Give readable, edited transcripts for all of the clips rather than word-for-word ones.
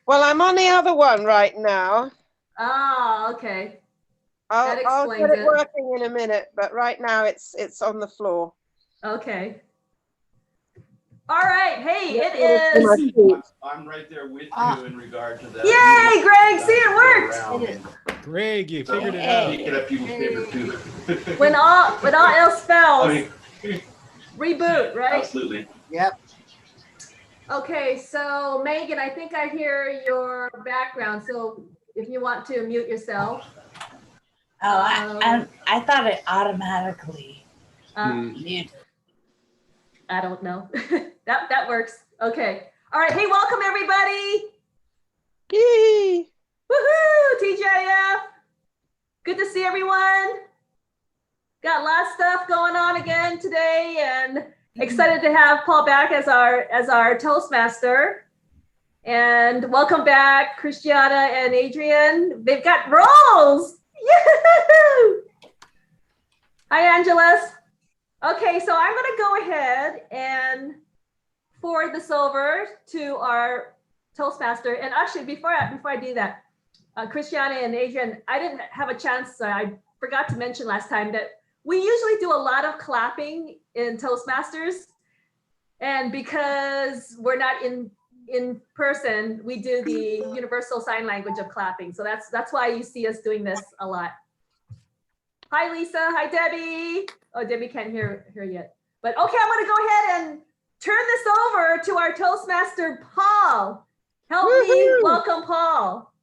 Well, I'm on the other one right now. Ah, okay. I'll That I'll get explains it it. working in a minute, but right now it's on the floor. Okay. All right. Hey, Get ready it for my is. feet. I'm right there with you in regard to that. Yay, Greg! See, it worked. Greg, you figured it Make out. it up people's favorite too. When all else fails, I mean, reboot, right? absolutely. Yep. Okay, so Megan, I think I hear your background. So if you want to mute yourself. Oh, I thought it automatically muted. I don't know. that works. Okay. All right. Hey, welcome everybody. Yee. Woohoo! TGIF. Good to see everyone. Got lots of stuff going on again today, and excited to have Paul back as our Toastmaster. And welcome back, Christiana and Adrian. They've got roles. Yahoo! Hi, Angeles. Okay, so I'm going to go ahead and forward this over to our Toastmaster. And actually, before I do that, Christiana and Adrian, I didn't have a chance. I forgot to mention last time that we usually do a lot of clapping in Toastmasters. And because we're not in person, we do the universal sign language of clapping. So that's why you see us doing this a lot. Hi, Lisa. Hi, Debbie. Oh, Debbie can't hear yet. But okay, I'm going to go ahead and turn this over to our Toastmaster, Paul. Help me welcome Paul.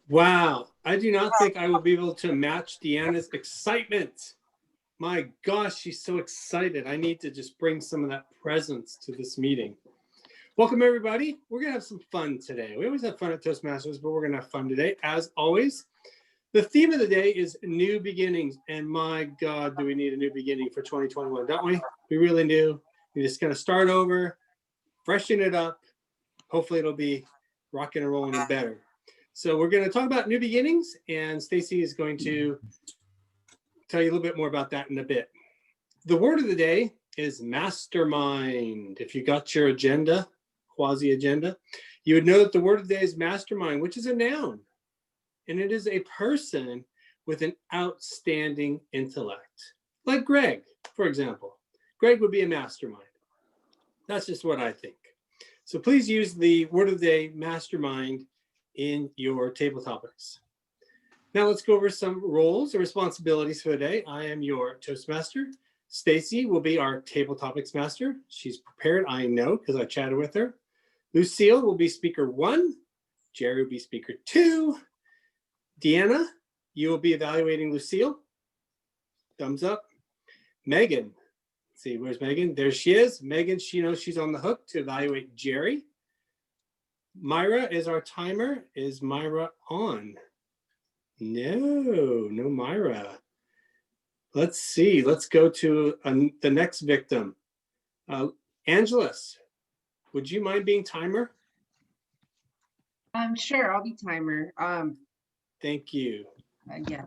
Wow. I do not think I will be able to match Deanna's excitement. My gosh, she's so excited. I need to just bring some of that presence to this meeting. Welcome, everybody. We're going to have some fun today. We always have fun at Toastmasters, but we're going to have fun today, as always. The theme of the day is new beginnings. And my God, do we need a new beginning for 2021, don't we? We really do. We're just going to start over, freshen it up. Hopefully it'll be rocking and rolling and better. So we're going to talk about new beginnings, and Stacy is going to tell you a little bit more about that in a bit. The word of the day is mastermind. If you got your agenda, quasi agenda, you would know that the word of the day is mastermind, which is a noun. And it is a person with an outstanding intellect. Like Greg, for example. Greg would be a mastermind. That's just what I think. So please use the word of the day, mastermind, in your table topics. Now let's go over some roles and responsibilities for the day. I am your Toastmaster. Stacy will be our table topics master. She's prepared, I know, because I chatted with her. Lucille will be speaker 1. Jerry will be speaker 2. Deanna, you will be evaluating Lucille. Thumbs up. Megan, let's see, where's Megan? There she is. Megan, she knows she's on the hook to evaluate Jerry. Myra is our timer. Is Myra on? No Myra. Let's see. Let's go to the next victim. Angeles, would you mind being timer? Sure, I'll be timer. Thank you. Yeah.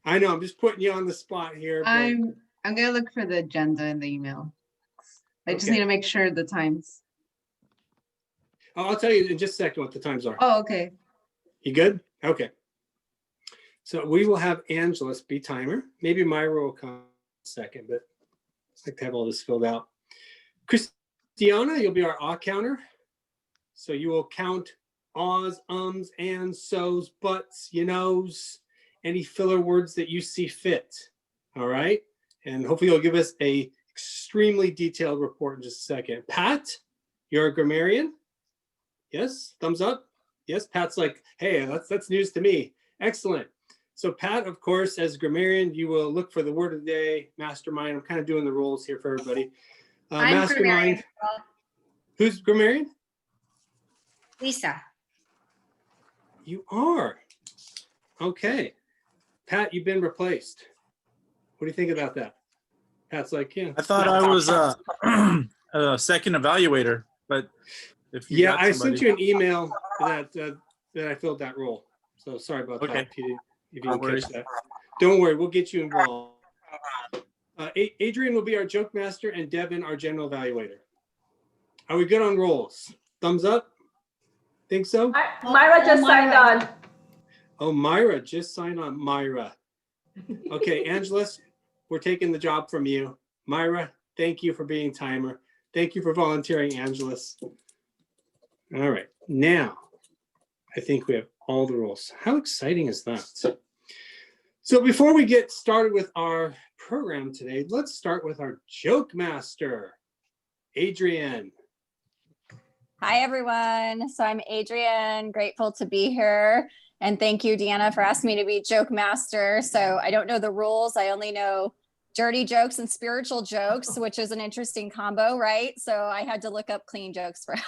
I know, I'm just putting you on the spot here. But... I'm gonna look for the agenda in the email. I just need to make sure the times. I'll tell you in just a second what the times are. Oh, okay. You good? Okay. So we will have Angeles be timer. Maybe Myra will come in a second, but I'd like to have all this filled out. Christiana, you'll be our ah counter. So you will count ahs, ums, and so's, buts, you knows, any filler words that you see fit. All right. And hopefully you'll give us a extremely detailed report in just a second. Pat, you're a grammarian. Yes, thumbs up. Yes, Pat's like, hey, that's news to me. Excellent. So Pat, of course, as a grammarian, you will look for the word of the day, mastermind. I'm kind of doing the roles here for everybody. Mastermind. Who's grammarian? Lisa. You are. Okay. Pat, you've been replaced. What do you think about that? Pat's like, yeah. I thought I was a second evaluator, but if you I sent you an email that I filled that role. So sorry about that. If you didn't catch that. Don't worry, we'll get you involved. Adrian will be our joke master and Devin our general evaluator. Are we good on roles? Thumbs up? Think so? Myra just signed on. Oh, Myra just signed on. Myra. Okay, Angeles, we're taking the job from you. Myra, thank you for being timer. Thank you for volunteering, Angeles. All right, now I think we have all the rules. How exciting is that? So before we get started with our program today, let's start with our joke master, Adrienne. Hi, everyone. So I'm Adrienne, grateful to be here. And thank you, Deanna, for asking me to be joke master. So I don't know the rules. I only know dirty jokes and spiritual jokes, which is an interesting combo, right? So I had to look up clean jokes for us.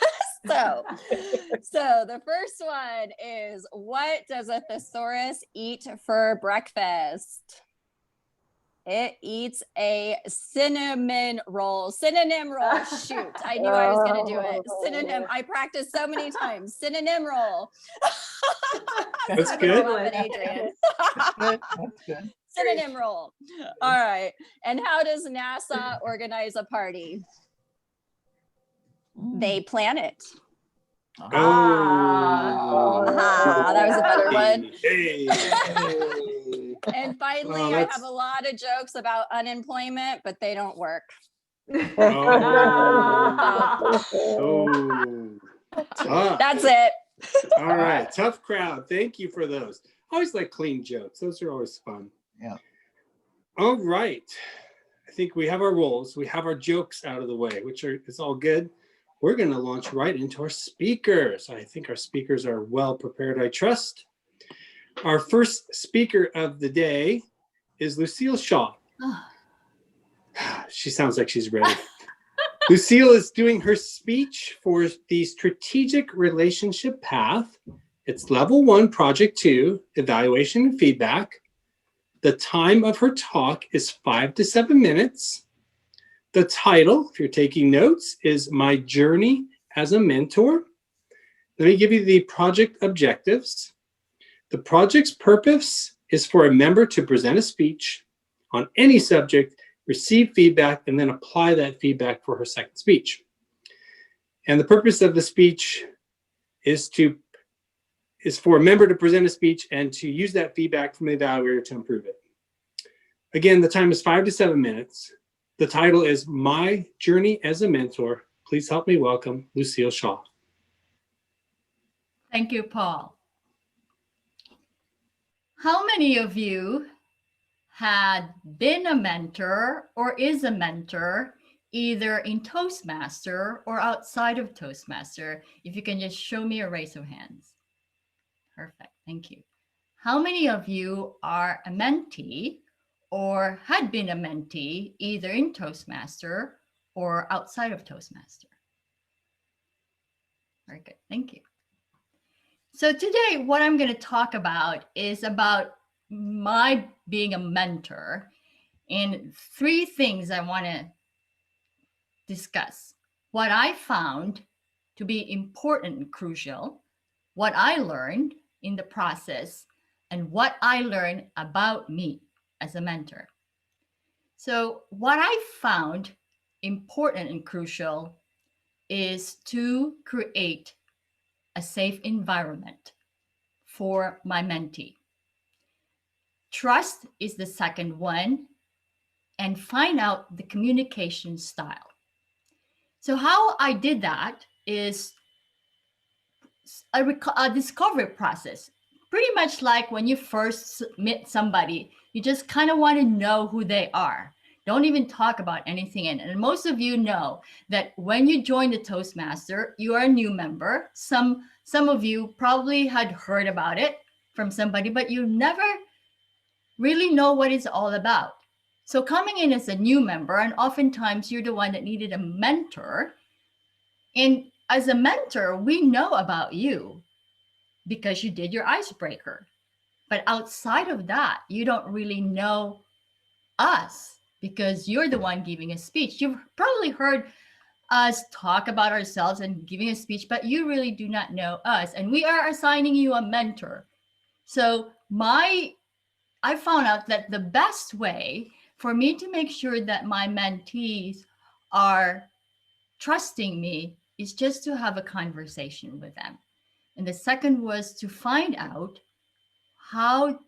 So the first one is, what does a thesaurus eat for breakfast? It eats a cinnamon roll. Synonym roll. Shoot, I knew I was going to do it. Synonym. I practiced so many times. Synonym roll. That's good. Adrian. That's good. Synonym roll. All right. And how does NASA organize a party? They plan it. Oh, That was a better one. Hey. And finally, Oh, I have a lot of jokes about unemployment, but they don't work. Oh, tough. That's it. All right, tough crowd. Thank you for those. Always like clean jokes. Those are always fun. Yeah. All right. I think we have our roles. We have our jokes out of the way, it's all good. We're going to launch right into our speakers. I think our speakers are well prepared, I trust. Our first speaker of the day is Lucille Shaw. She sounds like she's ready. Lucille is doing her speech for the Strategic Relationship Path. It's level 1, project 2, evaluation and feedback. The time of her talk is 5 to 7 minutes. The title, if you're taking notes, is My Journey as a Mentor. Let me give you the project objectives. The project's purpose is for a member to present a speech on any subject, receive feedback, and then apply that feedback for her second speech. And the purpose of the speech is for a member to present a speech and to use that feedback from the evaluator to improve it. Again, the time is 5 to 7 minutes. The title is My Journey as a Mentor. Please help me welcome Lucille Shaw. Thank you, Paul. How many of you had been a mentor or is a mentor either in Toastmaster or outside of Toastmaster? If you can just show me a raise of hands. Perfect, thank you. How many of you are a mentee or had been a mentee either in Toastmaster or outside of Toastmaster? Very good, thank you. So today, what I'm going to talk about is about my being a mentor and 3 things I want to discuss. What I found to be important and crucial, what I learned in the process, and what I learned about me as a mentor. So what I found important and crucial is to create a safe environment for my mentee. Trust is the second one, and find out the communication style. So how I did that is a discovery process. Pretty much like when you first meet somebody, you just kind of want to know who they are. Don't even talk about anything. And most of you know that when you join the Toastmaster, you are a new member. Some of you probably had heard about it from somebody, but you never really know what it's all about. So coming in as a new member, and oftentimes you're the one that needed a mentor. And as a mentor, we know about you because you did your icebreaker. But outside of that, you don't really know us because you're the one giving a speech. You've probably heard us talk about ourselves and giving a speech, but you really do not know us. And we are assigning you a mentor. So I found out that the best way for me to make sure that my mentees are trusting me is just to have a conversation with them. And the second was to find out how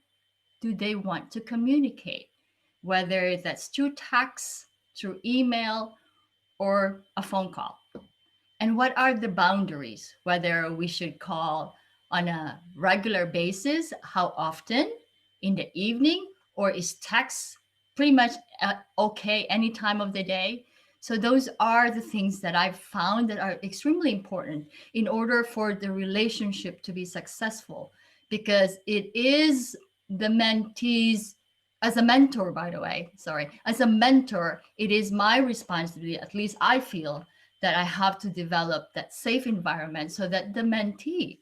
do they want to communicate, whether that's through text, through email, or a phone call. And what are the boundaries, whether we should call on a regular basis, how often, in the evening, or is text pretty much okay any time of the day? So those are the things that I've found that are extremely important in order for the relationship to be successful, because it is the mentees, as a mentor, by the way, sorry, as a mentor, it is my responsibility, at least I feel, that I have to develop that safe environment so that the mentee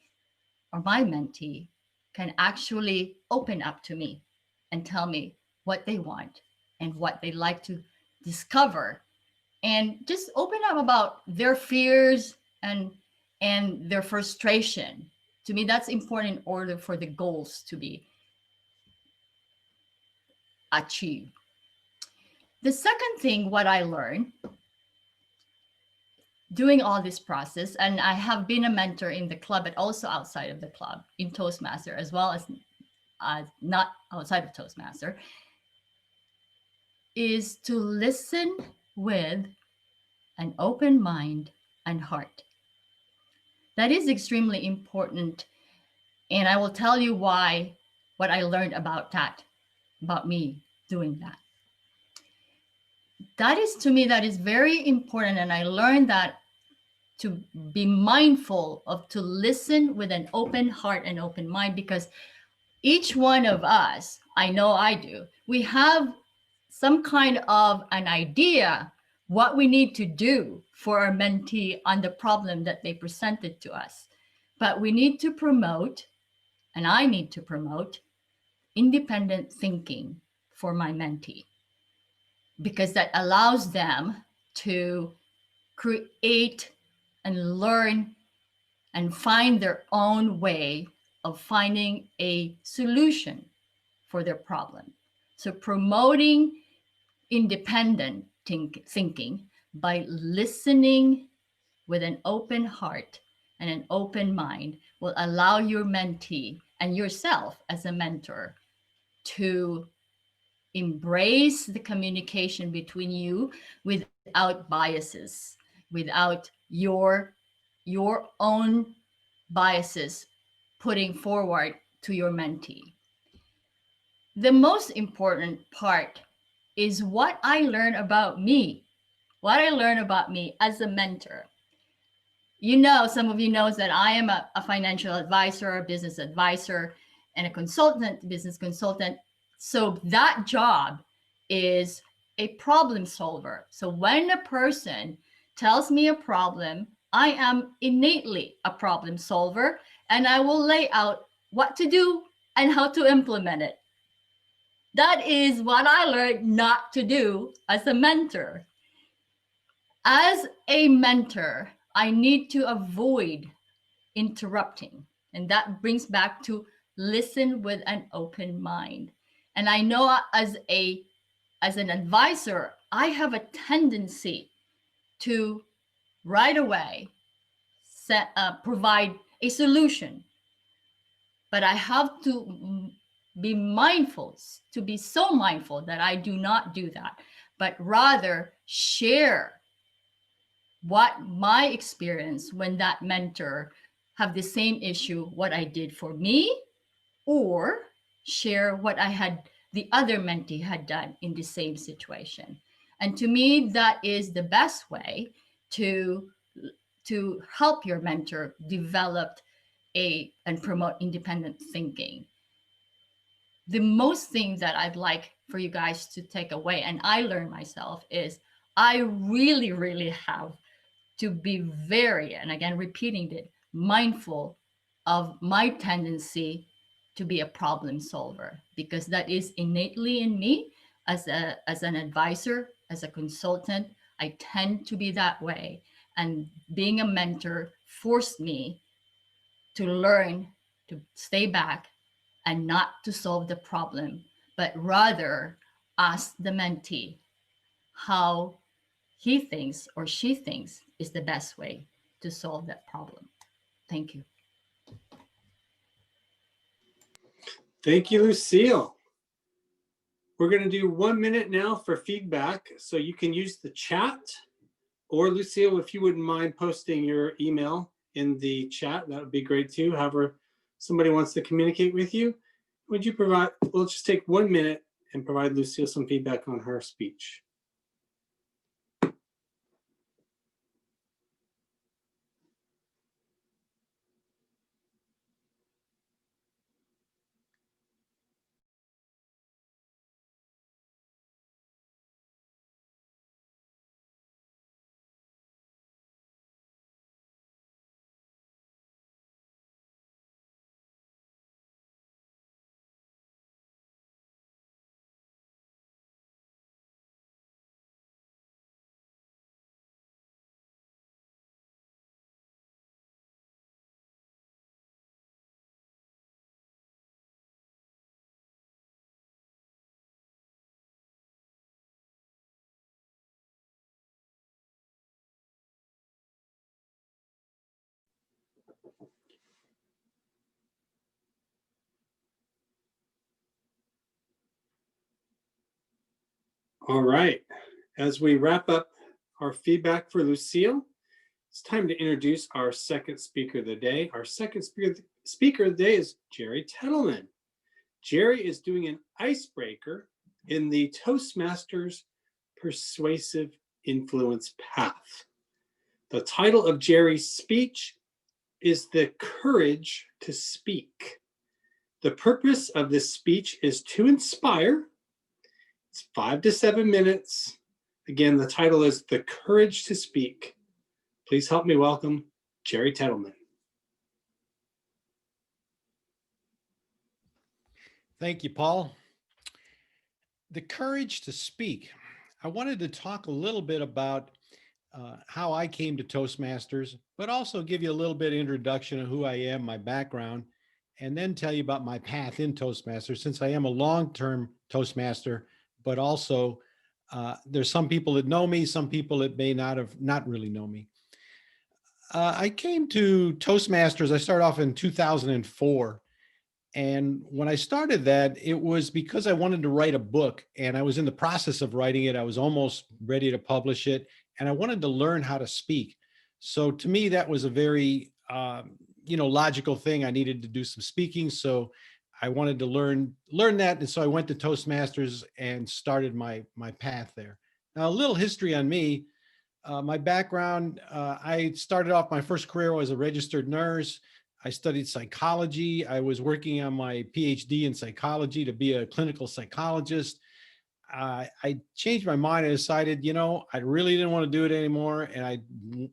or my mentee can actually open up to me and tell me what they want and what they like to discover, and just open up about their fears and their frustration. To me, that's important in order for the goals to be achieved. The second thing, what I learned doing all this process, and I have been a mentor in the club, but also outside of the club in Toastmaster, as well as not outside of Toastmaster, is to listen with an open mind and heart. That is extremely important. And I will tell you why, what I learned about that, about me doing that. That is, to me, that is very important. And I learned that to be mindful of, to listen with an open heart and open mind, because each one of us, I know I do, we have some kind of an idea what we need to do for our mentee on the problem that they presented to us. But we need to promote, and I need to promote, independent thinking for my mentee, because that allows them to create and learn and find their own way of finding a solution for their problem. So promoting independent thinking by listening with an open heart and an open mind will allow your mentee and yourself as a mentor to embrace the communication between you without biases, without your own biases putting forward to your mentee. The most important part is what I learn about me, what I learn about me as a mentor. You know, some of you knows that I am a financial advisor, a business advisor, and a consultant, business consultant. So that job is a problem solver. So when a person tells me a problem, I am innately a problem solver, and I will lay out what to do and how to implement it. That is what I learned not to do as a mentor. As a mentor, I need to avoid interrupting. And that brings back to listen with an open mind. And I know as an advisor, I have a tendency to right away provide a solution. But I have to be mindful, to be so mindful that I do not do that, but rather share what my experience when that mentor have the same issue, what I did for me, or share what the other mentee had done in the same situation. And to me, that is the best way to help your mentor develop and promote independent thinking. The most thing that I'd like for you guys to take away, and I learned myself, is I really, really have to be very, and again, repeating it, mindful of my tendency to be a problem solver, because that is innately in me as an advisor, as a consultant. I tend to be that way. And being a mentor forced me to learn to stay back and not to solve the problem, but rather ask the mentee how he thinks or she thinks is the best way to solve that problem. Thank you. Thank you, Lucille. We're going to do 1 minute now for feedback. So you can use the chat, or Lucille, if you wouldn't mind posting your email in the chat, that would be great too. However, somebody wants to communicate with you, would you provide, we'll just take 1 minute and provide Lucille some feedback on her speech. All right, as we wrap up our feedback for Lucille, it's time to introduce our second speaker of the day. Our second speaker of the day is Jerry Tettleman. Jerry is doing an icebreaker in the Toastmasters Persuasive Influence Path. The title of Jerry's speech is The Courage to Speak. The purpose of this speech is to inspire. It's 5 to 7 minutes. Again, the title is The Courage to Speak. Please help me welcome Jerry Tettleman. Thank you, Paul. The courage to speak. I wanted to talk a little bit about how I came to Toastmasters, but also give you a little bit of introduction of who I am, my background, and then tell you about my path in Toastmasters, since I am a long-term Toastmaster, but also there's some people that know me, some people that may not really know me. I came to Toastmasters, I started off in 2004. And when I started that, it was because I wanted to write a book, and I was in the process of writing it. I was almost ready to publish it, and I wanted to learn how to speak. So to me, that was a very, logical thing. I needed to do some speaking. So I wanted to learn that. And so I went to Toastmasters and started my path there. Now, a little history on me. My background, I started off my first career as a registered nurse. I studied psychology. I was working on my PhD in psychology to be a clinical psychologist. I changed my mind and decided, I really didn't want to do it anymore. And I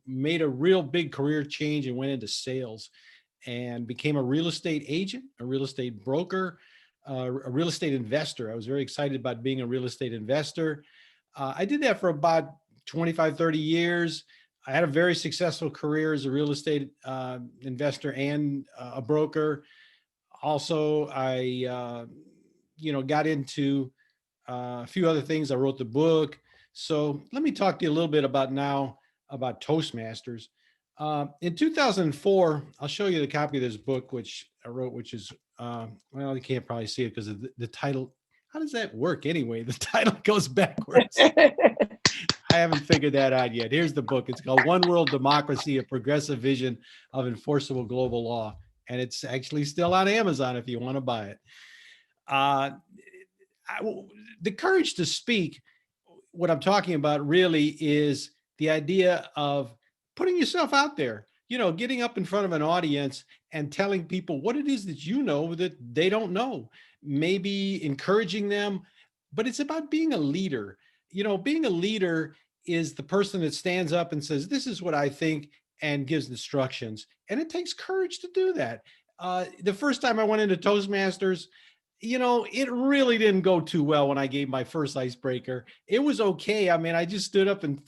made a real big career change and went into sales and became a real estate agent, a real estate broker, a real estate investor. I was very excited about being a real estate investor. I did that for about 25, 30 years. I had a very successful career as a real estate investor and a broker. Also, I, got into a few other things. I wrote the book. So let me talk to you a little bit about Toastmasters. In 2004, I'll show you the copy of this book, which I wrote, which is, well, you can't probably see it because of the title. How does that work anyway? The title goes backwards. I haven't figured that out yet. Here's the book. It's called One World Democracy, A Progressive Vision of Enforceable Global Law. And it's actually still on Amazon if you want to buy it. The courage to speak, what I'm talking about really is the idea of putting yourself out there, getting up in front of an audience and telling people what it is that you know that they don't know, maybe encouraging them, but it's about being a leader. Being a leader is the person that stands up and says, this is what I think, and gives instructions. And it takes courage to do that. The first time I went into Toastmasters, it really didn't go too well when I gave my first icebreaker. It was okay. I mean, I just stood up and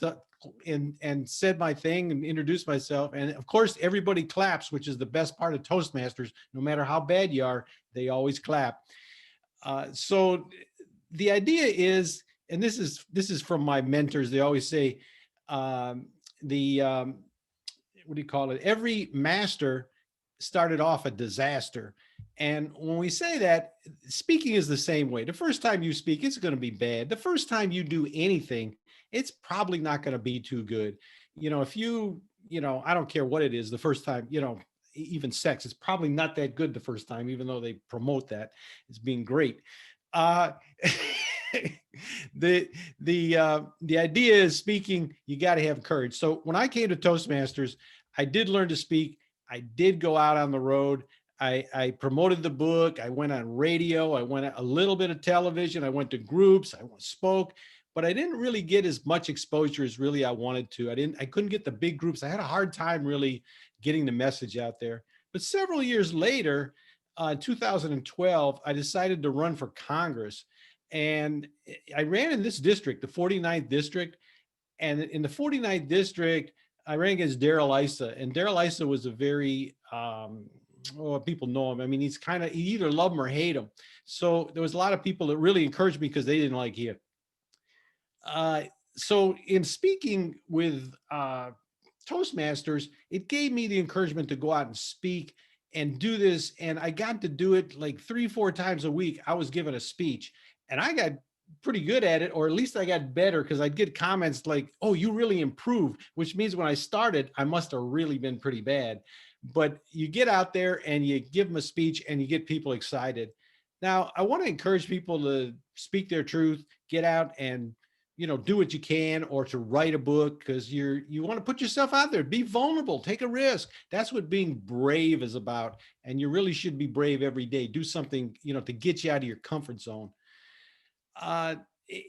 said my thing and introduced myself. And of course, everybody claps, which is the best part of Toastmasters. No matter how bad you are, they always clap. So the idea is, and this is from my mentors, they always say, what do you call it? Every master started off a disaster. And when we say that, speaking is the same way. The first time you speak, it's going to be bad. The first time you do anything, it's probably not going to be too good. If I don't care what it is, the first time, even sex, it's probably not that good the first time, even though they promote that as being great. Uh, the idea is speaking, you got to have courage. So when I came to Toastmasters, I did learn to speak. I did go out on the road. I promoted the book. I went on radio. I went a little bit of television. I went to groups. I spoke, but I didn't really get as much exposure as really I wanted to. I couldn't get the big groups. I had a hard time really getting the message out there. But several years later, 2012, I decided to run for Congress. And I ran in this district, the 49th district. And in the 49th district, I ran against Daryl Issa. And Daryl Issa was a very, people know him. I mean, you either love him or hate him. So there was a lot of people that really encouraged me because they didn't like him. So in speaking with Toastmasters, it gave me the encouragement to go out and speak and do this. And I got to do it like 3-4 times a week. I was given a speech and I got pretty good at it, or at least I got better, because I'd get comments like, oh, you really improved, which means when I started, I must have really been pretty bad. But you get out there and you give them a speech and you get people excited. Now, I want to encourage people to speak their truth, get out and do what you can, or to write a book, because you want to put yourself out there, be vulnerable, take a risk. That's what being brave is about. And you really should be brave every day. Do something, to get you out of your comfort zone.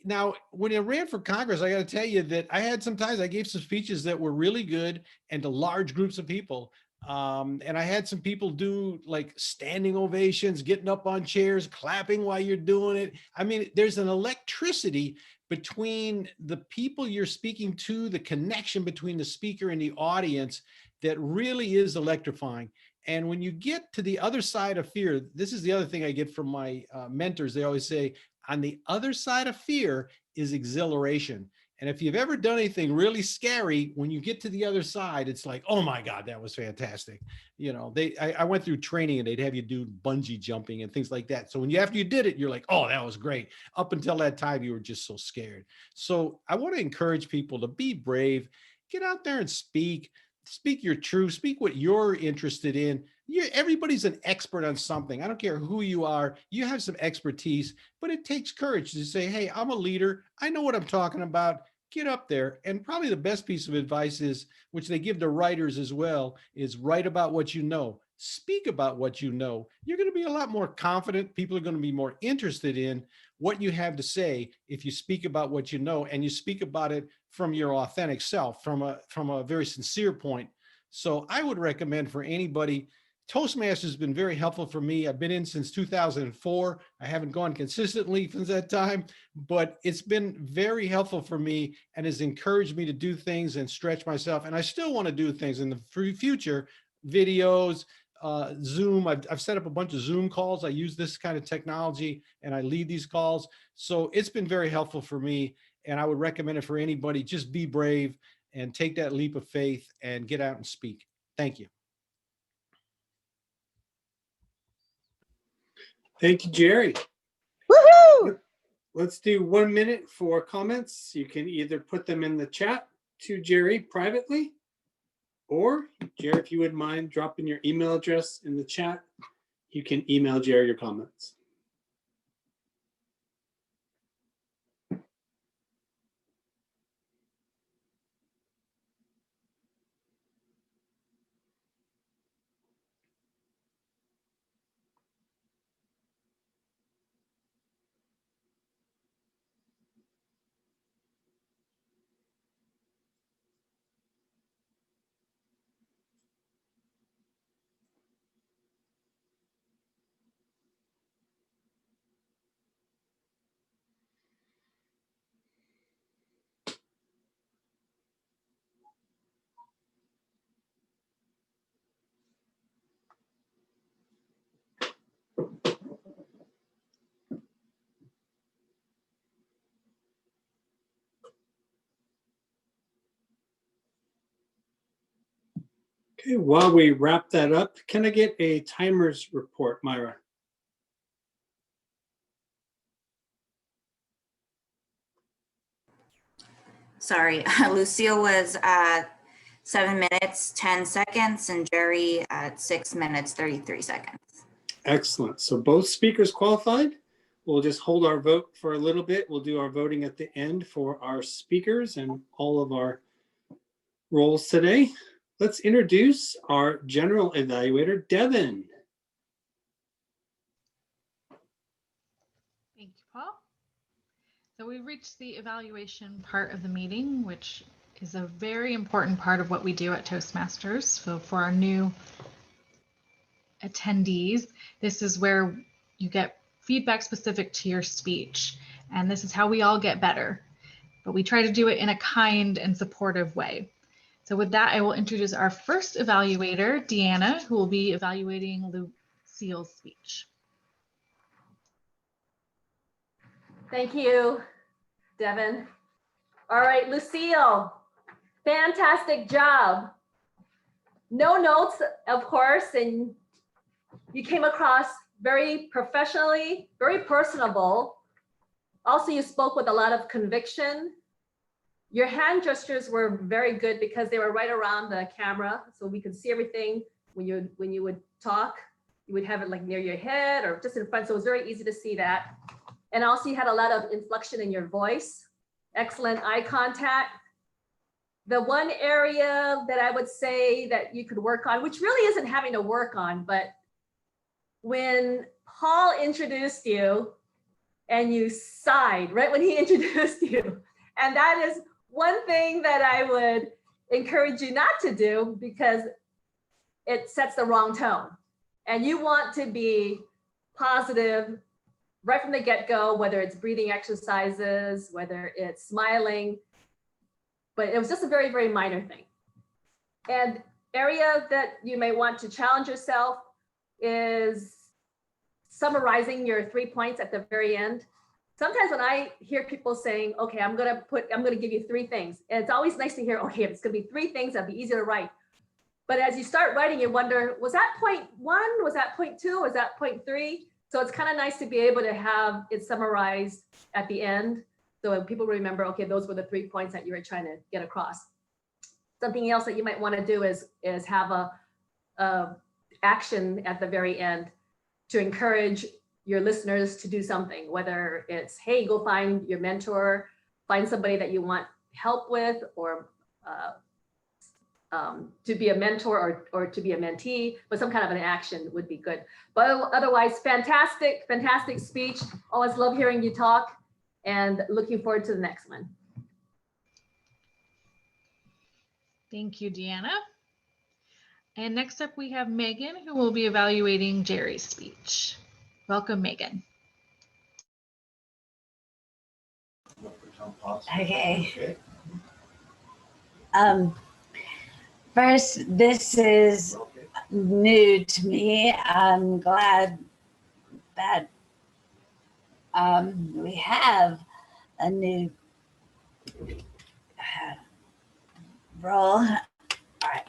Now, when I ran for Congress, I got to tell you that sometimes I gave some speeches that were really good and to large groups of people. And I had some people do like standing ovations, getting up on chairs, clapping while you're doing it. I mean, there's an electricity between the people you're speaking to, the connection between the speaker and the audience, that really is electrifying. And when you get to the other side of fear, this is the other thing I get from my mentors. They always say, on the other side of fear is exhilaration. And if you've ever done anything really scary, when you get to the other side, it's like, oh my God, that was fantastic. I went through training and they'd have you do bungee jumping and things like that. So after you did it, you're like, oh, that was great. Up until that time, you were just so scared. So I want to encourage people to be brave, get out there and speak your truth, speak what you're interested in. Everybody's an expert on something. I don't care who you are. You have some expertise, but it takes courage to say, hey, I'm a leader. I know what I'm talking about. Get up there. And probably the best piece of advice is, which they give to writers as well, is write about what you know. Speak about what you know. You're going to be a lot more confident. People are going to be more interested in what you have to say if you speak about what you know, and you speak about it from your authentic self, from a very sincere point. So I would recommend for anybody, Toastmasters has been very helpful for me. I've been in since 2004. I haven't gone consistently since that time, but it's been very helpful for me and has encouraged me to do things and stretch myself. And I still want to do things in the future, videos, Zoom. I've set up a bunch of Zoom calls. I use this kind of technology and I lead these calls. So it's been very helpful for me. And I would recommend it for anybody. Just be brave and take that leap of faith and get out and speak. Thank you. Thank you, Jerry. Woohoo! Let's do 1 minute for comments. You can either put them in the chat to Jerry privately, or Jerry, if you wouldn't mind dropping your email address in the chat, you can email Jerry your comments. Okay, while we wrap that up, can I get a timers report, Myra? Sorry, Lucille was at 7 minutes, 10 seconds, and Jerry at 6 minutes, 33 seconds. Excellent. So both speakers qualified. We'll just hold our vote for a little bit. We'll do our voting at the end for our speakers and all of our roles today. Let's introduce our general evaluator, Devin. Thank you, Paul. So we reached the evaluation part of the meeting, which is a very important part of what we do at Toastmasters. So for our new attendees, this is where you get feedback specific to your speech. And this is how we all get better. But we try to do it in a kind and supportive way. So with that, I will introduce our first evaluator, Deanna, who will be evaluating Lucille's speech. Thank you, Devin. All right, Lucille, fantastic job. No notes, of course, and you came across very professionally, very personable. Also, you spoke with a lot of conviction. Your hand gestures were very good because they were right around the camera, so we could see everything when you would talk. You would have it like near your head or just in front, so it was very easy to see that. And also you had a lot of inflection in your voice, excellent eye contact. The one area that I would say that you could work on, which really isn't having to work on, but when Paul introduced you and you sighed right when he introduced you, and that is one thing that I would encourage you not to do because it sets the wrong tone. And you want to be positive right from the get-go, whether it's breathing exercises, whether it's smiling, but it was just a very, very minor thing. And area that you may want to challenge yourself is summarizing your 3 points at the very end. Sometimes when I hear people saying, okay, I'm gonna give you 3 things. And it's always nice to hear, okay, if it's gonna be 3 things, that'd be easier to write. But as you start writing, you wonder, was that point 1? Was that point 2? Was that point 3? So it's kind of nice to be able to have it summarized at the end. So when people remember, okay, those were the 3 points that you were trying to get across. Something else that you might want to do is have a action at the very end to encourage your listeners to do something, whether it's, hey, go find your mentor, find somebody that you want help with, or to be a mentor or to be a mentee, but some kind of an action would be good. But otherwise, fantastic, fantastic speech. Always love hearing you talk and looking forward to the next one. Thank you, Deanna. And next up we have Megan, who will be evaluating Jerry's speech. Welcome, Megan. Okay. First, this is new to me. I'm glad that we have a new role. All right.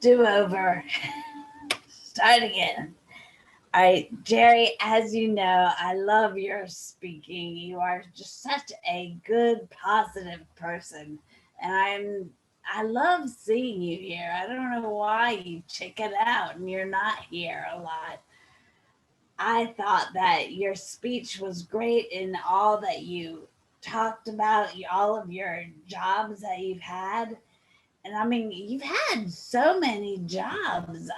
Do over. Start again. All right, Jerry, as you know, I love your speaking. You are just such a good, positive person. And I love seeing you here. I don't know why you chicken out and you're not here a lot. I thought that your speech was great in all that you talked about, all of your jobs that you've had. And I mean, you've had so many jobs.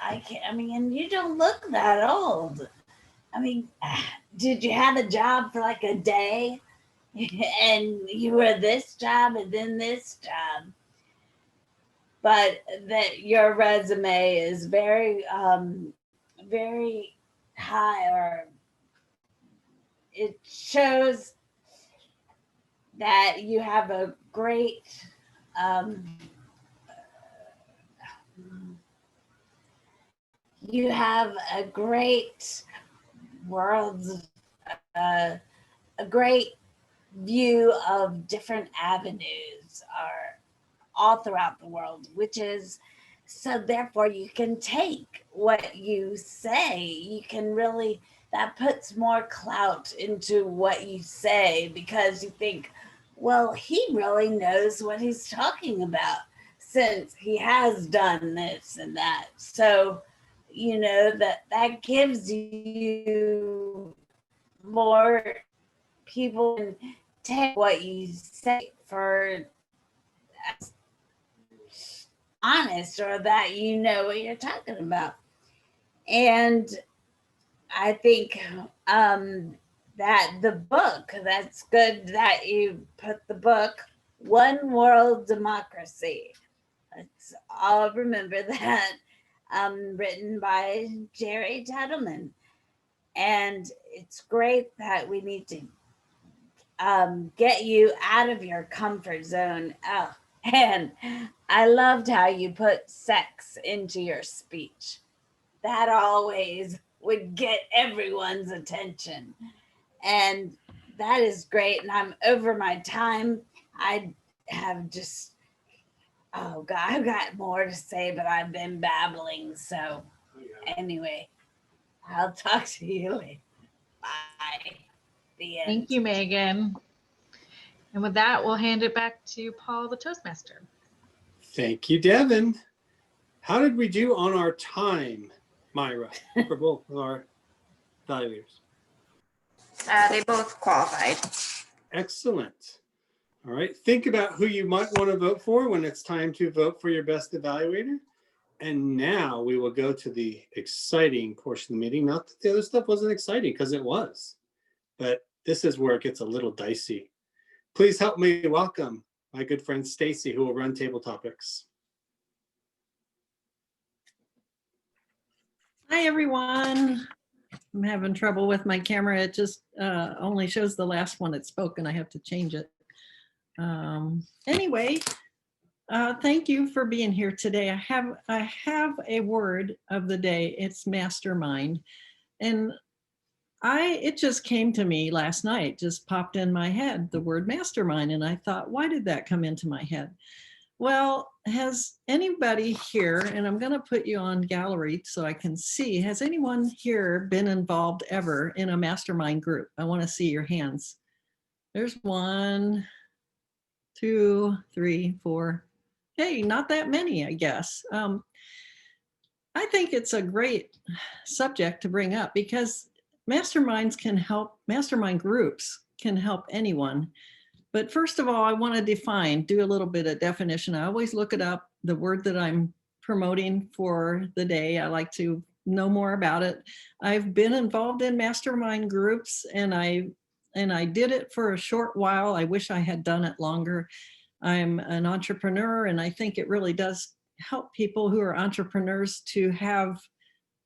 And you don't look that old. I mean, did you have a job for like a day and you were this job and then this job? But that your resume is very, very high, or it shows that you have a great, world, a great view of different avenues, or all throughout the world, which is so therefore you can take what you say. You can really, that puts more clout into what you say because you think, well, he really knows what he's talking about since he has done this and that. So, you know, that gives you more people can take what you say for honest, or that you know what you're talking about. And I think that the book, that's good that you put the book, One World Democracy. Let's all remember that. Written by Jerry Tettleman. And it's great that we need to get you out of your comfort zone. Oh, and I loved how you put sex into your speech. That always would get everyone's attention. And that is great. And I'm over my time. I have just, oh God, I've got more to say, but I've been babbling. So anyway, I'll talk to you later. Bye. The end. Thank you, Megan. And with that, we'll hand it back to Paul, the Toastmaster. Thank you, Devin. How did we do on our time, Myra, for both of our evaluators? They both qualified. Excellent. All right. Think about who you might want to vote for when it's time to vote for your best evaluator. And now we will go to the exciting portion of the meeting. Not that the other stuff wasn't exciting, because it was. But this is where it gets a little dicey. Please help me welcome my good friend Stacy, who will run table topics. Hi, everyone. I'm having trouble with my camera. It just only shows the last one it spoke, and I have to change it. Anyway, thank you for being here today. I have a word of the day. It's mastermind. And it just came to me last night, just popped in my head, the word mastermind. And I thought, why did that come into my head? Well, has anybody here, and I'm going to put you on gallery so I can see, has anyone here been involved ever in a mastermind group? I want to see your hands. There's 1, 2, 3, 4. Hey, not that many, I guess. I think it's a great subject to bring up because masterminds can help, mastermind groups can help anyone. But first of all, I want to do a little bit of definition. I always look it up, the word that I'm promoting for the day. I like to know more about it. I've been involved in mastermind groups and I did it for a short while. I wish I had done it longer. I'm an entrepreneur and I think it really does help people who are entrepreneurs to have,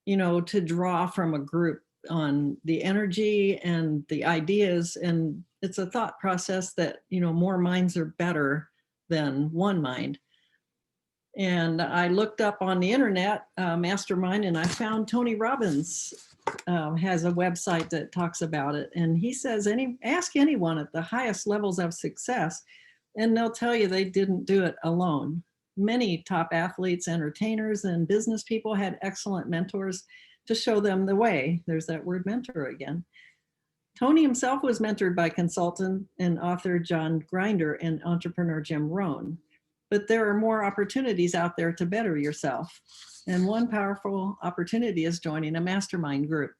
to draw from a group on the energy and the ideas. And it's a thought process that, more minds are better than one mind. And I looked up on the internet, mastermind, and I found Tony Robbins has a website that talks about it. And he says, ask anyone at the highest levels of success, and they'll tell you they didn't do it alone. Many top athletes, entertainers, and business people had excellent mentors to show them the way. There's that word mentor again. Tony himself was mentored by consultant and author John Grinder and entrepreneur Jim Rohn. But there are more opportunities out there to better yourself. And one powerful opportunity is joining a mastermind group.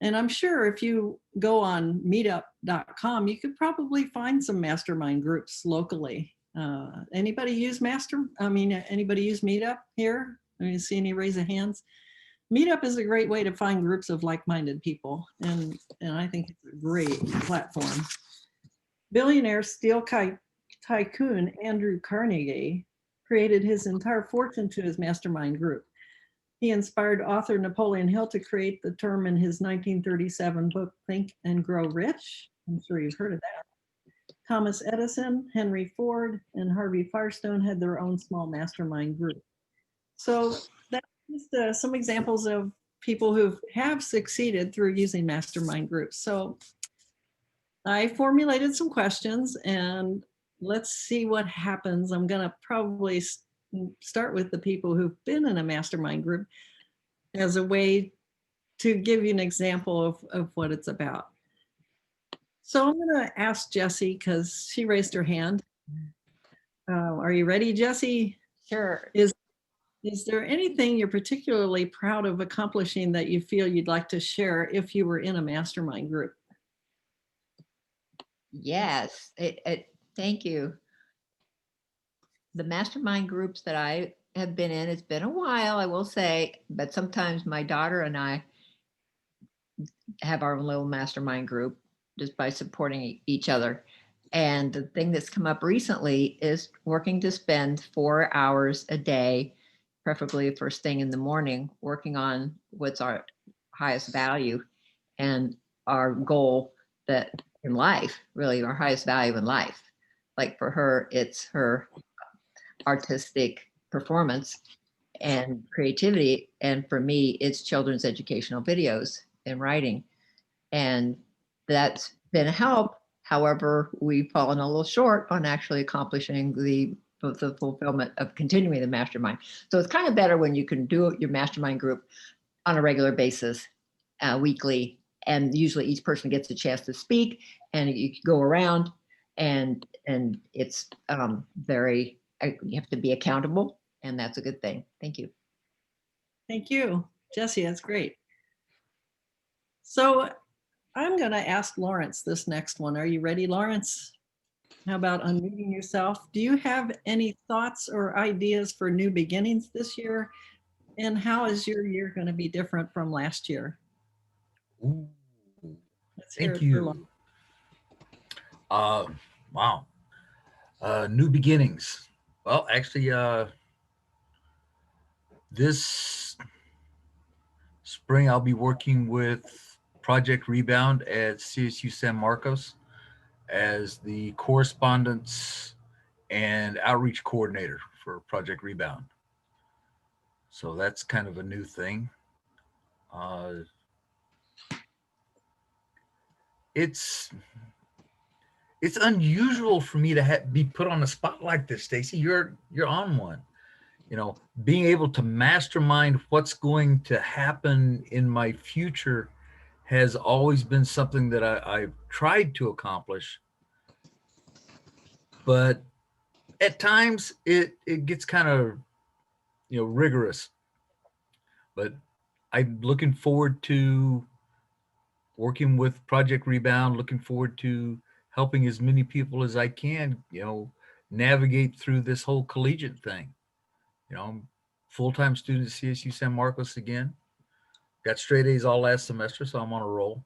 And I'm sure if you go on meetup.com, you could probably find some mastermind groups locally. Anybody use Meetup here? Let me see any raise of hands. Meetup is a great way to find groups of like-minded people, and I think it's a great platform. Billionaire steel tycoon Andrew Carnegie created his entire fortune to his mastermind group. He inspired author Napoleon Hill to create the term in his 1937 book, Think and Grow Rich. I'm sure you've heard of that. Thomas Edison, Henry Ford, and Harvey Firestone had their own small mastermind group. So that's just some examples of people who have succeeded through using mastermind groups. So I formulated some questions, and let's see what happens. I'm going to probably start with the people who've been in a mastermind group as a way to give you an example of what it's about. So I'm going to ask Jessie because she raised her hand. Are you ready, Jessie? Sure. Is there anything you're particularly proud of accomplishing that you feel you'd like to share if you were in a mastermind group? Yes, thank you. The mastermind groups that I have been in, it's been a while, I will say, but sometimes my daughter and I have our little mastermind group just by supporting each other. And the thing that's come up recently is working to spend 4 hours a day, preferably first thing in the morning, working on what's our highest value and our goal that in life, really our highest value in life. Like for her, it's her artistic performance and creativity. And for me, it's children's educational videos and writing. And that's been a help. However, we've fallen a little short on actually accomplishing the fulfillment of continuing the mastermind. So it's kind of better when you can do your mastermind group on a regular basis, weekly, and usually each person gets a chance to speak, and you can go around, and it's very, you have to be accountable, and that's a good thing. Thank you. Thank you, Jessie. That's great. So I'm going to ask Lawrence this next one. Are you ready, Lawrence? How about unmuting yourself? Do you have any thoughts or ideas for new beginnings this year? And how is your year going to be different from last year? Ooh, Let's hear thank it for Lawrence. you. Wow. New beginnings. Well, actually, this spring I'll be working with Project Rebound at CSU San Marcos as the correspondence and outreach coordinator for Project Rebound. So that's kind of a new thing. It's unusual for me to be put on a spot like this, Stacy. You're on one. You know, being able to mastermind what's going to happen in my future has always been something that I've tried to accomplish. But at times it gets kind of, rigorous. But I'm looking forward to working with Project Rebound, looking forward to helping as many people as I can, navigate through this whole collegiate thing. I'm full-time student at CSU San Marcos again. Got straight A's all last semester, so I'm on a roll.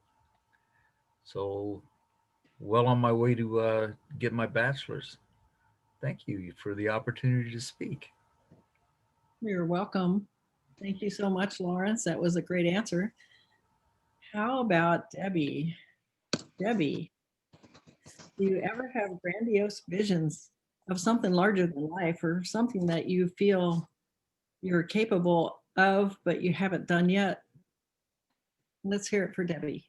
So well on my way to get my bachelor's. Thank you for the opportunity to speak. You're welcome. Thank you so much, Lawrence. That was a great answer. How about Debbie? Debbie, do you ever have grandiose visions of something larger than life or something that you feel you're capable of, but you haven't done yet? Let's hear it for Debbie.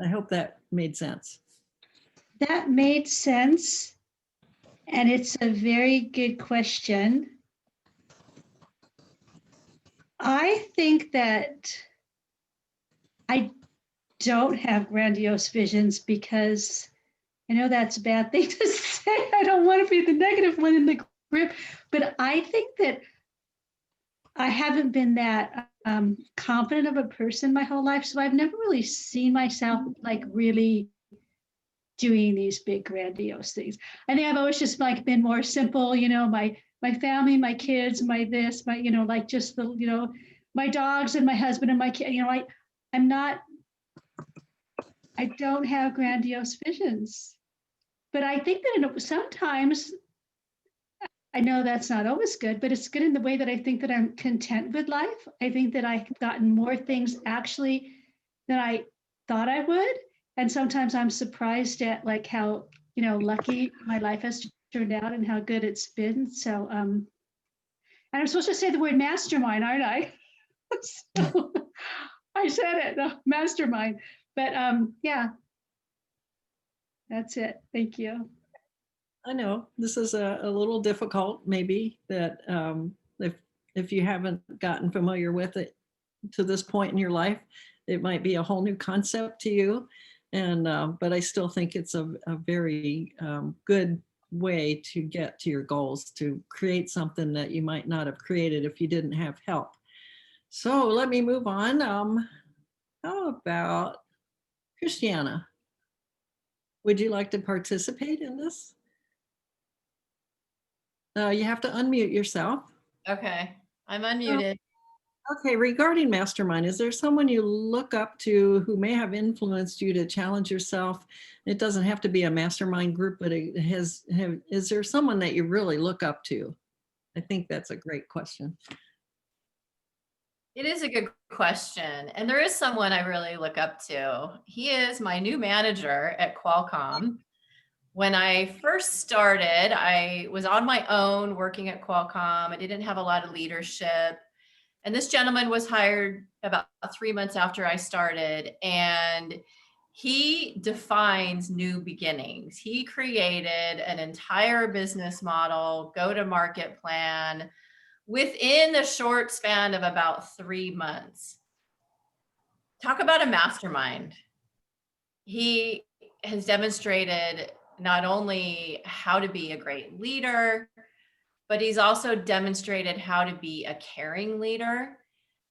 I hope that made sense. That made sense. And it's a very good question. I think that I don't have grandiose visions because I know that's a bad thing to say. I don't want to be the negative one in the group, but I think that I haven't been that confident of a person my whole life. So I've never really seen myself like really doing these big grandiose things. I think I've always just like been more simple, my family, my kids, my this, my, like just the, my dogs and my husband and my kid, I don't have grandiose visions, but I think that sometimes, I know that's not always good, but it's good in the way that I think that I'm content with life. I think that I've gotten more things actually than I thought I would. And sometimes I'm surprised at like how, lucky my life has turned out and how good it's been. So, and I'm supposed to say the word mastermind, aren't I? So, I said it, mastermind. But yeah, That's it. Thank you. I know this is a little difficult, maybe that if you haven't gotten familiar with it to this point in your life, it might be a whole new concept to you. And but I still think it's a very good way to get to your goals, to create something that you might not have created if you didn't have help. So let me move on. How about Christiana? Would you like to participate in this? You have to unmute yourself. Okay, I'm unmuted. Okay, regarding Mastermind, is there someone you look up to who may have influenced you to challenge yourself? It doesn't have to be a mastermind group, but is there someone that you really look up to? I think that's a great question. It is a good question. And there is someone I really look up to. He is my new manager at Qualcomm. When I first started, I was on my own working at Qualcomm. I didn't have a lot of leadership. And this gentleman was hired about 3 months after I started, and he defines new beginnings. He created an entire business model, go-to-market plan within the short span of about 3 months. Talk about a mastermind. He has demonstrated not only how to be a great leader, but he's also demonstrated how to be a caring leader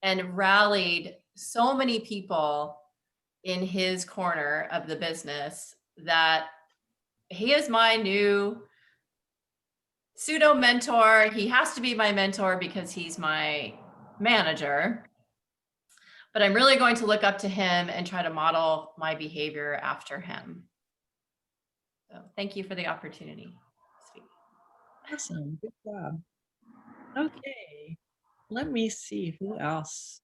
and rallied so many people in his corner of the business that he is my new pseudo mentor. He has to be my mentor because he's my manager, but I'm really going to look up to him and try to model my behavior after him. So thank you for the opportunity to speak. Awesome, good job. Okay, let me see who else.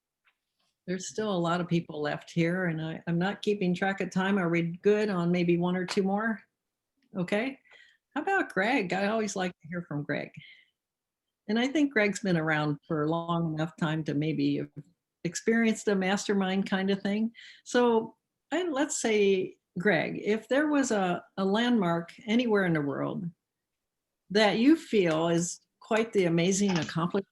There's still a lot of people left here, and I'm not keeping track of time. Are we good on maybe one or two more? Okay. How about Greg? I always like to hear from Greg. And I think Greg's been around for a long enough time to maybe have experienced a mastermind kind of thing. So let's say, Greg, if there was a landmark anywhere in the world that you feel is quite the amazing accomplishment,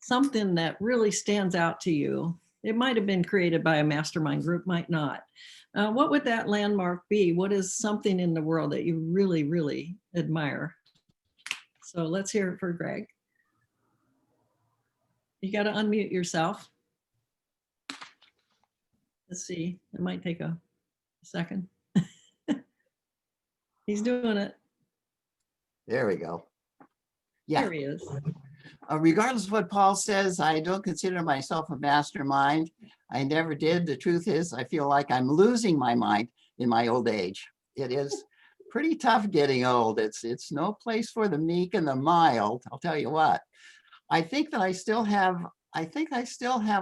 something that really stands out to you, it might have been created by a mastermind group, might not. What would that landmark be? What is something in the world that you really, really admire? So let's hear it for Greg. You got to unmute yourself. Let's see, it might take a second. He's doing it. There we go. Yeah. There he is. Regardless of what Paul says, I don't consider myself a mastermind. I never did. The truth is, I feel like I'm losing my mind in my old age. It is pretty tough getting old. It's no place for the meek and the mild. I'll tell you what. I think I still have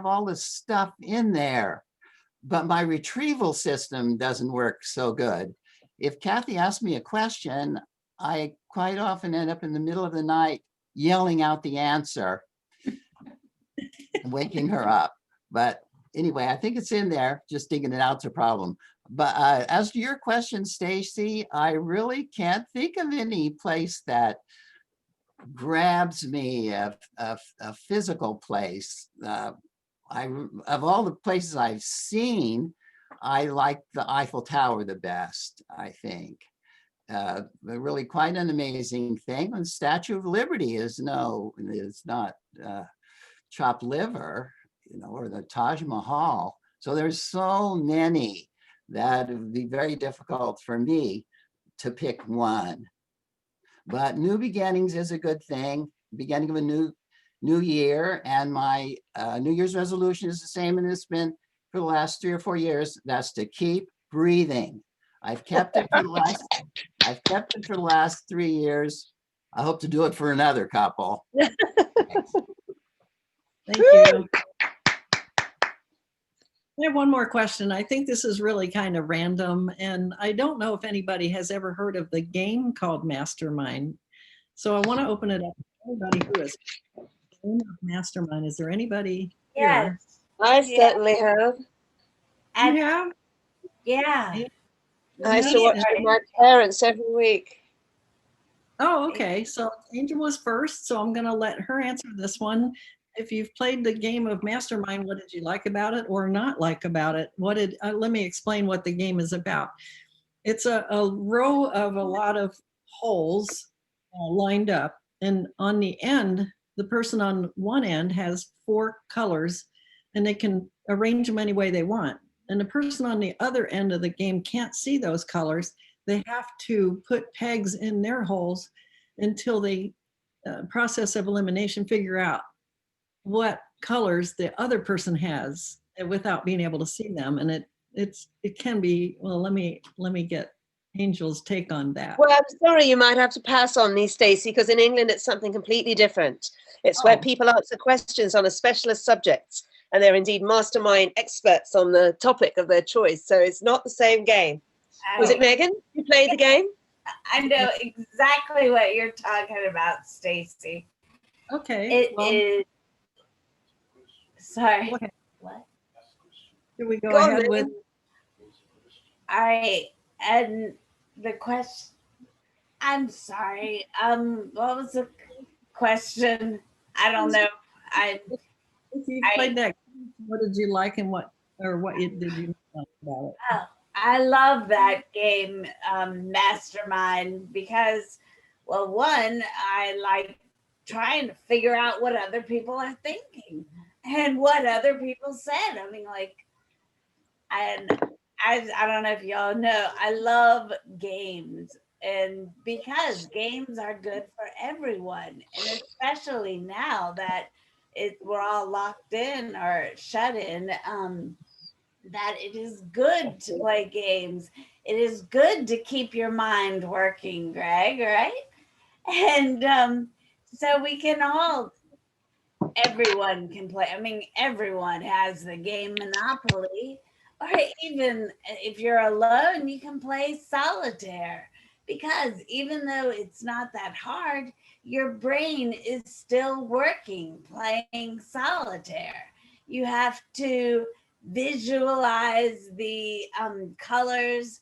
all this stuff in there, but my retrieval system doesn't work so good. If Kathy asks me a question, I quite often end up in the middle of the night yelling out the answer and waking her up. But anyway, I think it's in there. Just digging it out's a problem. But as to your question, Stacy, I really can't think of any place that grabs me, a physical place. Of all the places I've seen, I like the Eiffel Tower the best, I think. Really quite an amazing thing. And Statue of Liberty is not chopped liver, or the Taj Mahal. So there's so many that it would be very difficult for me to pick one. But new beginnings is a good thing. Beginning of a new year, and my New Year's resolution is the same, and it's been for the last 3 or 4 years. That's to keep breathing. I've kept it for the last 3 years. I hope to do it for another couple. Thank you. I have one more question. I think this is really kind of random, and I don't know if anybody has ever heard of the game called Mastermind. So I want to open it up to everybody who has game of Mastermind. Is there anybody here? Yes, I certainly have. You have? Yeah. I used to watch with my parents every week. Oh, okay. So Angel was first, so I'm going to let her answer this one. If you've played the game of Mastermind, what did you like about it or not like about it? Let me explain what the game is about. It's a row of a lot of holes lined up, and on the end, the person on one end has 4 colors, and they can arrange them any way they want. And the person on the other end of the game can't see those colors. They have to put pegs in their holes until they process of elimination figure out what colors the other person has without being able to see them. And it can be, well, let me get Angel's take on that. Well, I'm sorry, you might have to pass on me, Stacey, because in England it's something completely different. It's where people answer questions on a specialist subject, and they're indeed mastermind experts on the topic of their choice. So it's not the same game. Was it Megan? You played the game? I know exactly what you're talking about, Stacey. Okay. It is. Sorry. What? Should we Go ahead on, with? And the question. I'm sorry. What was the question? I don't know. If you played that, what did you like and what did you like about it? Oh, I love that game, Mastermind, because, well, one, I like trying to figure out what other people are thinking and what other people said. I mean, like, and I don't know if y'all know, I love games. And because games are good for everyone, and especially now that we're all locked in or shut in, that it is good to play games. It is good to keep your mind working, Greg, right? And so we can everyone can play. I mean, everyone has the game Monopoly, or even if you're alone, you can play solitaire. Because even though it's not that hard, your brain is still working playing solitaire. You have to visualize the colors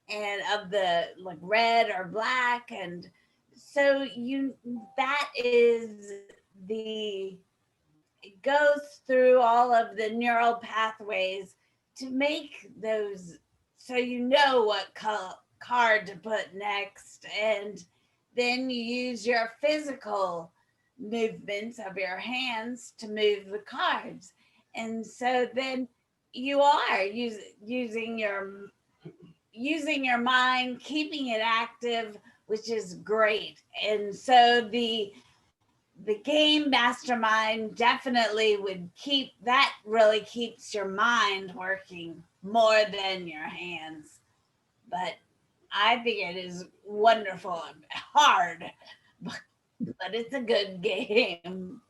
and of the like red or black, and so that is it goes through all of the neural pathways to make those, so you know what card to put next, and then you use your physical movements of your hands to move the cards. And so then you are using your mind, keeping it active, which is great. And so the game Mastermind definitely really keeps your mind working more than your hands. But I think it is wonderful and hard, but it's a good game.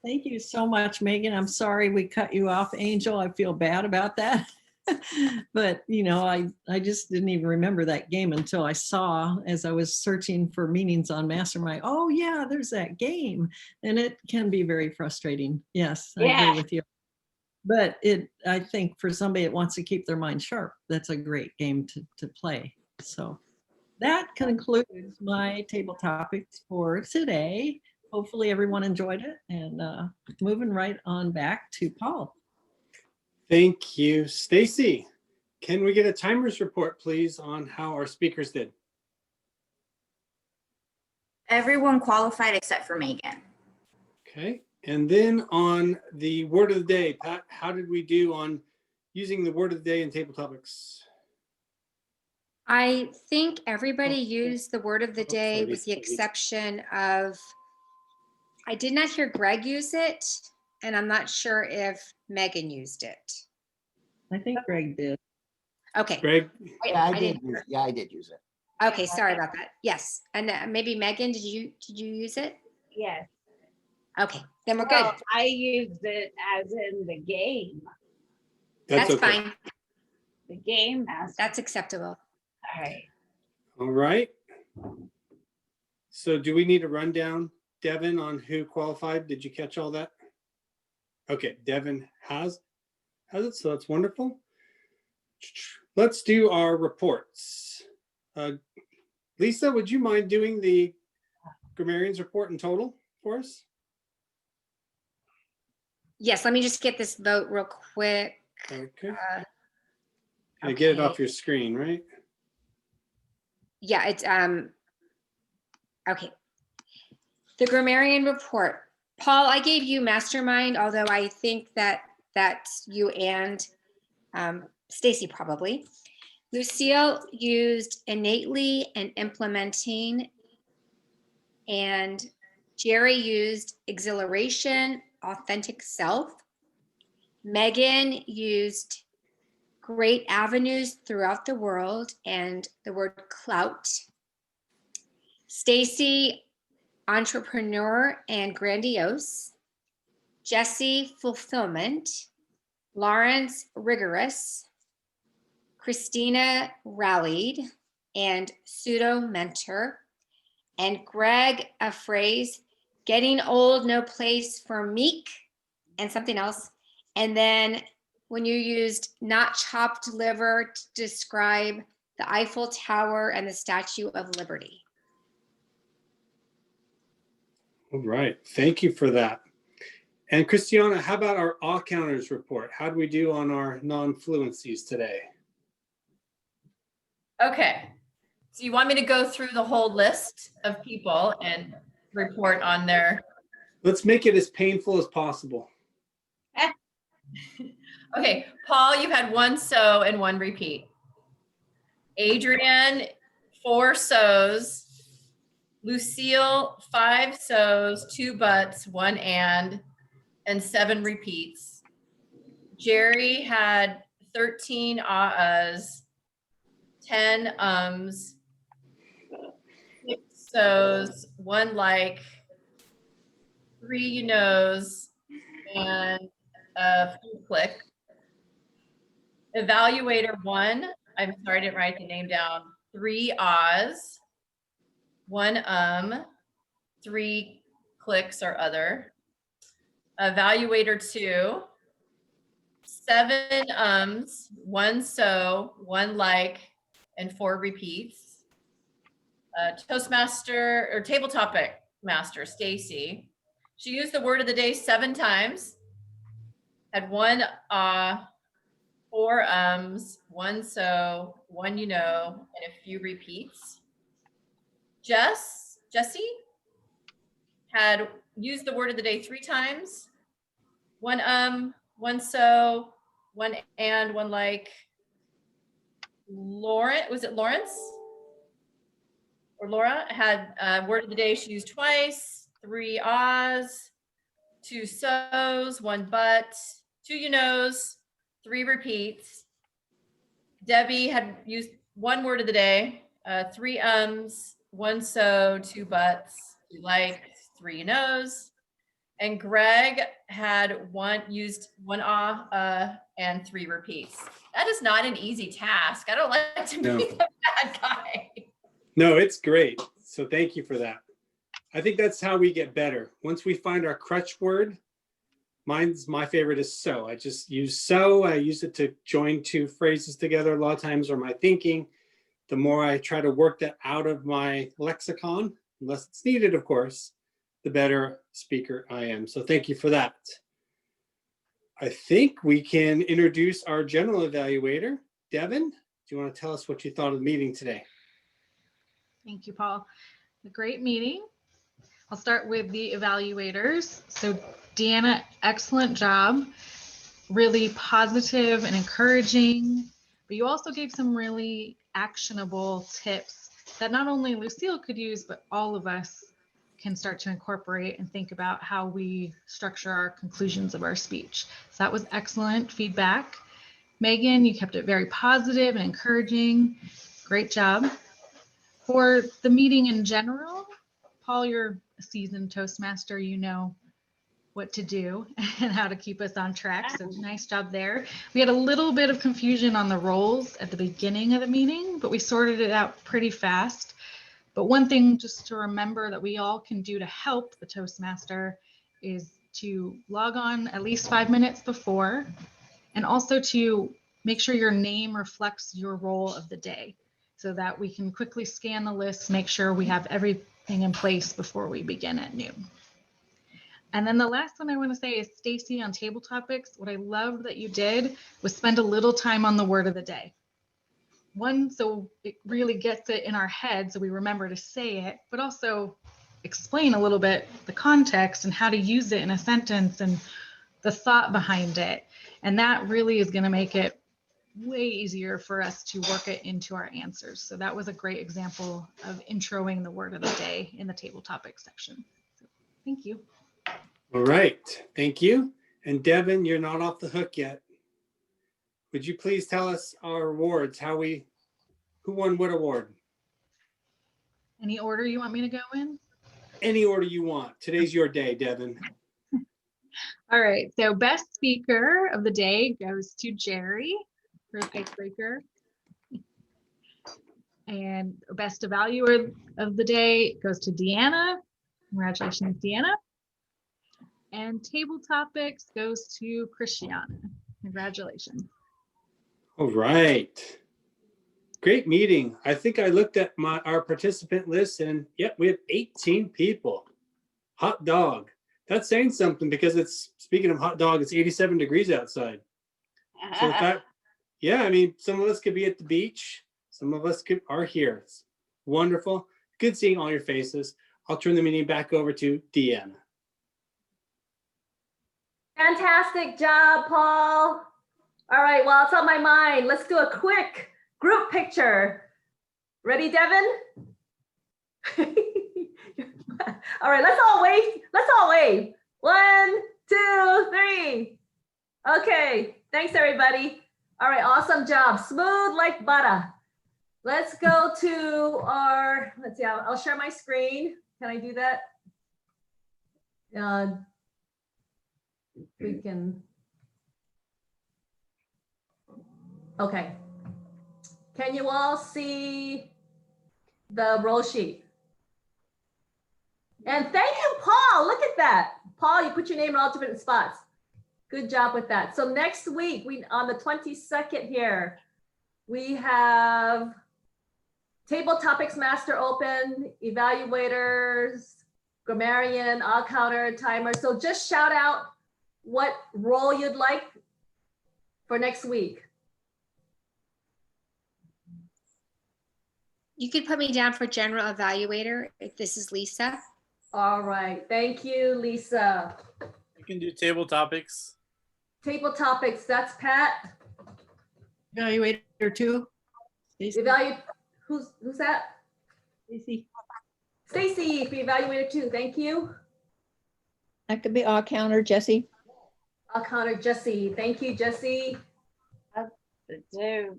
Thank you so much, Megan. I'm sorry we cut you off, Angel. I feel bad about that. But, I just didn't even remember that game until I saw, as I was searching for meanings on Mastermind, oh yeah, there's that game. And it can be very frustrating. Yes, I agree with you. But I think for somebody that wants to keep their mind sharp, that's a great game to play. So that concludes my table topics for today. Hopefully everyone enjoyed it, and moving right on back to Paul. Thank you, Stacy. Can we get a timers report, please, on how our speakers did? Everyone qualified except for Megan. Okay. And then on the word of the day, Pat, how did we do on using the word of the day in table topics? I think everybody used the word of the day with the exception of, I did not hear Greg use it, and I'm not sure if Megan used it. I think Greg did. Okay. Greg? Yeah, I did use it. Okay, sorry about that. Yes, and maybe Megan, did you use it? Yes. Okay, then we're Well, good. I used it as in the game. That's okay. Fine. The game master. That's acceptable. All right. All right. So do we need a rundown, Devin, on who qualified? Did you catch all that? Okay, Devin has it, so that's wonderful. let's do our reports. Lisa, would you mind doing the grammarian's report in total for us? Yes, let me just get this vote real quick. Okay. Can I get it off your screen, right? Yeah, it's okay. The grammarian report. Paul, I gave you mastermind, although I think that that's you and Stacy probably. Lucille used innately and implementing, and Jerry used exhilaration, authentic self. Megan used great avenues throughout the world and the word clout. Stacy, entrepreneur and grandiose. Jesse, fulfillment. Lawrence, rigorous. Christina, rallied and pseudo mentor. And Greg, a phrase, getting old, no place for meek, and something else. And then when you used not chopped liver to describe the Eiffel Tower and the Statue of Liberty. All right, thank you for that. And Christiana, how about our all counters report? How do we do on our non-fluencies today? Okay. So you want me to go through the whole list of people and report on their... Let's make it as painful as possible. Okay, Paul, you had 1 so and 1 repeat. Adrian, 4 so's. Lucille, 5 so's, 2 buts, 1 and 7 repeats. Jerry had 13 ahs, 10 ums, 6 so's, 1 like, 3 you knows, and a few click. Evaluator 1, I'm sorry I didn't write the name down, 3 ahs, 1 3 clicks or other. Evaluator 2, 7 ums, 1 so, 1 like, and 4 repeats. Toastmaster or table topic master, Stacy. She used the word of the day 7 times, had 1 4 ums, 1 so, 1 you know, and a few repeats. Jesse had used the word of the day 3 times, 1 1 so, 1 and 1 like. Lauren, was it Lawrence? Or Laura had word of the day she used twice, 3 ahs, 2 so's, 1 but, 2 you knows, 3 repeats. Debbie had used 1 word of the day, 3 ums, 1 so, 2 buts, 2 likes, 3 you knows. And Greg had used 1 and 3 repeats. That is not an easy task. I don't like to be the bad guy. No, it's great. So thank you for that. I think that's how we get better. Once we find our crutch word, my favorite is so. I just use so. I use it to join 2 phrases together a lot of times, or my thinking. The more I try to work that out of my lexicon, unless it's needed, of course, the better speaker I am. So thank you for that. I think we can introduce our general evaluator. Devin, do you want to tell us what you thought of the meeting today? Thank you, Paul. A great meeting. I'll start with the evaluators. So Deanna, excellent job. Really positive and encouraging, but you also gave some really actionable tips that not only Lucille could use, but all of us can start to incorporate and think about how we structure our conclusions of our speech. So that was excellent feedback. Megan, you kept it very positive and encouraging. Great job. For the meeting in general, Paul, you're a seasoned Toastmaster, you know what to do and how to keep us on track. So nice job there. We had a little bit of confusion on the roles at the beginning of the meeting, but we sorted it out pretty fast. But one thing just to remember that we all can do to help the Toastmaster is to log on at least 5 minutes before, and also to make sure your name reflects your role of the day so that we can quickly scan the list, make sure we have everything in place before we begin at noon. And then the last one I want to say is Stacy on table topics. What I loved that you did was spend a little time on the word of the day. One, so it really gets it in our head so we remember to say it, but also explain a little bit the context and how to use it in a sentence and the thought behind it. And that really is going to make it way easier for us to work it into our answers. So that was a great example of introing the word of the day in the table topics section. So, thank you. All right, thank you. And Devin, you're not off the hook yet. Would you please tell us our awards, who won what award? Any order you want me to go in? Any order you want. Today's your day, Devin. All right, so best speaker of the day goes to Jerry for icebreaker. And best evaluator of the day goes to Deanna. Congratulations, Deanna. And table topics goes to Christiana. Congratulations. All right. Great meeting. I think I looked at our participant list and yep, we have 18 people. Hot dog. That's saying something because speaking of hot dog, it's 87 degrees outside. So in fact, yeah, I mean, some of us could be at the beach. Some of us are here. It's wonderful. Good seeing all your faces. I'll turn the meeting back over to Deanna. Fantastic job, Paul. All right, well, it's on my mind. Let's do a quick group picture. Ready, Devin? All right, let's all wave. Let's all wave. 1, 2, 3. Okay, thanks everybody. All right, awesome job. Smooth like butter. Let's go to our, let's see, I'll share my screen. Can I do that? We can. Okay. Can you all see the roll sheet? And thank you, Paul. Look at that. Paul, you put your name in all different spots. Good job with that. So next week, on the 22nd here, we have table topics master open, evaluators, grammarian, all counter, timer. So just shout out what role you'd like for next week. You could put me down for general evaluator if this is Lisa. All right, thank you, Lisa. You can do table topics. Table topics, that's Pat. Evaluator 2. Who's that? Stacy. Stacy for evaluator 2, thank you. That could be all counter, Jesse. All counter, Jesse. Thank you, Jesse. Do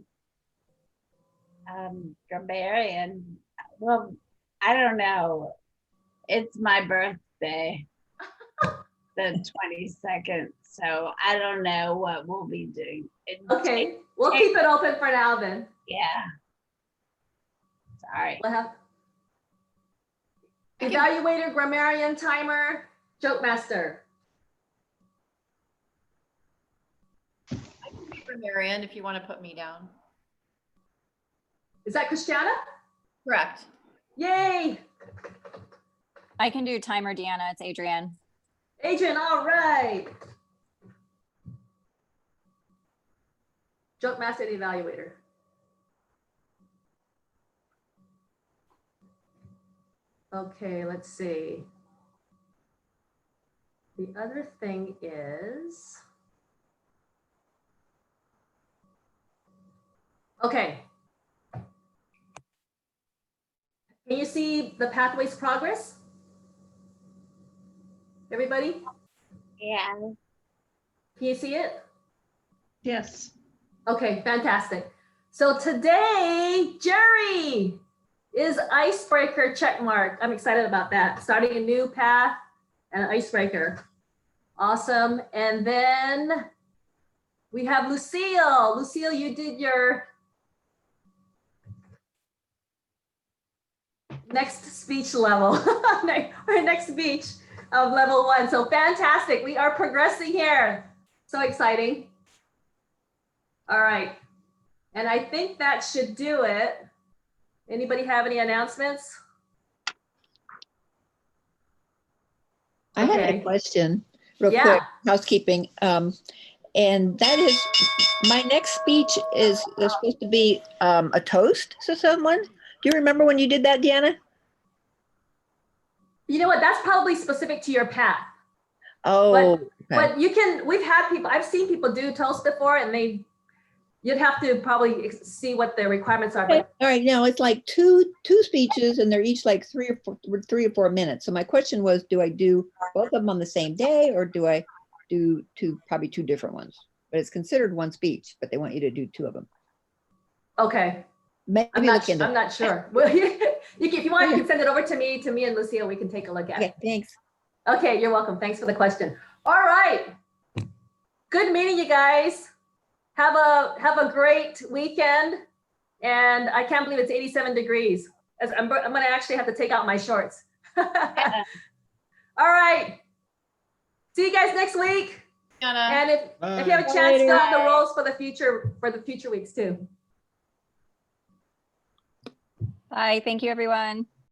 grammarian. Well, I don't know. It's my birthday, the 22nd. So I don't know what we'll be doing. Okay, we'll keep it open for now then. Yeah. Sorry. We'll have evaluator, grammarian, timer, joke master. I can be grammarian if you want to put me down. Is that Christiana? Correct. Yay! I can do timer, Deanna. It's Adrienne. Adrienne, all right. Joke master and evaluator. Okay, let's see. The other thing is, okay. Can you see the pathways progress? Everybody? Yeah. Can you see it? Yes. Okay, fantastic. So today, Jerry is icebreaker check mark. I'm excited about that. Starting a new path and an icebreaker. Awesome. And then we have Lucille. Lucille, you did your next speech level, or next speech of level 1. So fantastic. We are progressing here. So exciting. All right. And I think that should do it. Anybody have any announcements? I had Okay. a question real Yeah. quick, housekeeping. And that is, my next speech is supposed to be a toast to someone. Do you remember when you did that, Deanna? You know what? That's probably specific to your path. Oh, okay. But you can, we've had people, I've seen people do toast before and you'd have to probably see what the requirements are. Okay. But All right, now it's like two speeches and they're each like 3 or 4 minutes. So my question was, do I do both of them on the same day or do I do probably two different ones? But it's considered one speech, but they want you to do 2 of them. okay. Maybe I'm look into not sure. Well, if you want, you can send it over to me and Lucille. We can take a look at it. Okay, thanks. Okay, you're welcome. Thanks for the question. All right. Good meeting you guys. Have a great weekend. And I can't believe it's 87 degrees. I'm going to actually have to take out my shorts. All right. See you guys next week. And if you have a chance, fill out the roles for the future weeks too. Bye. Thank you, everyone.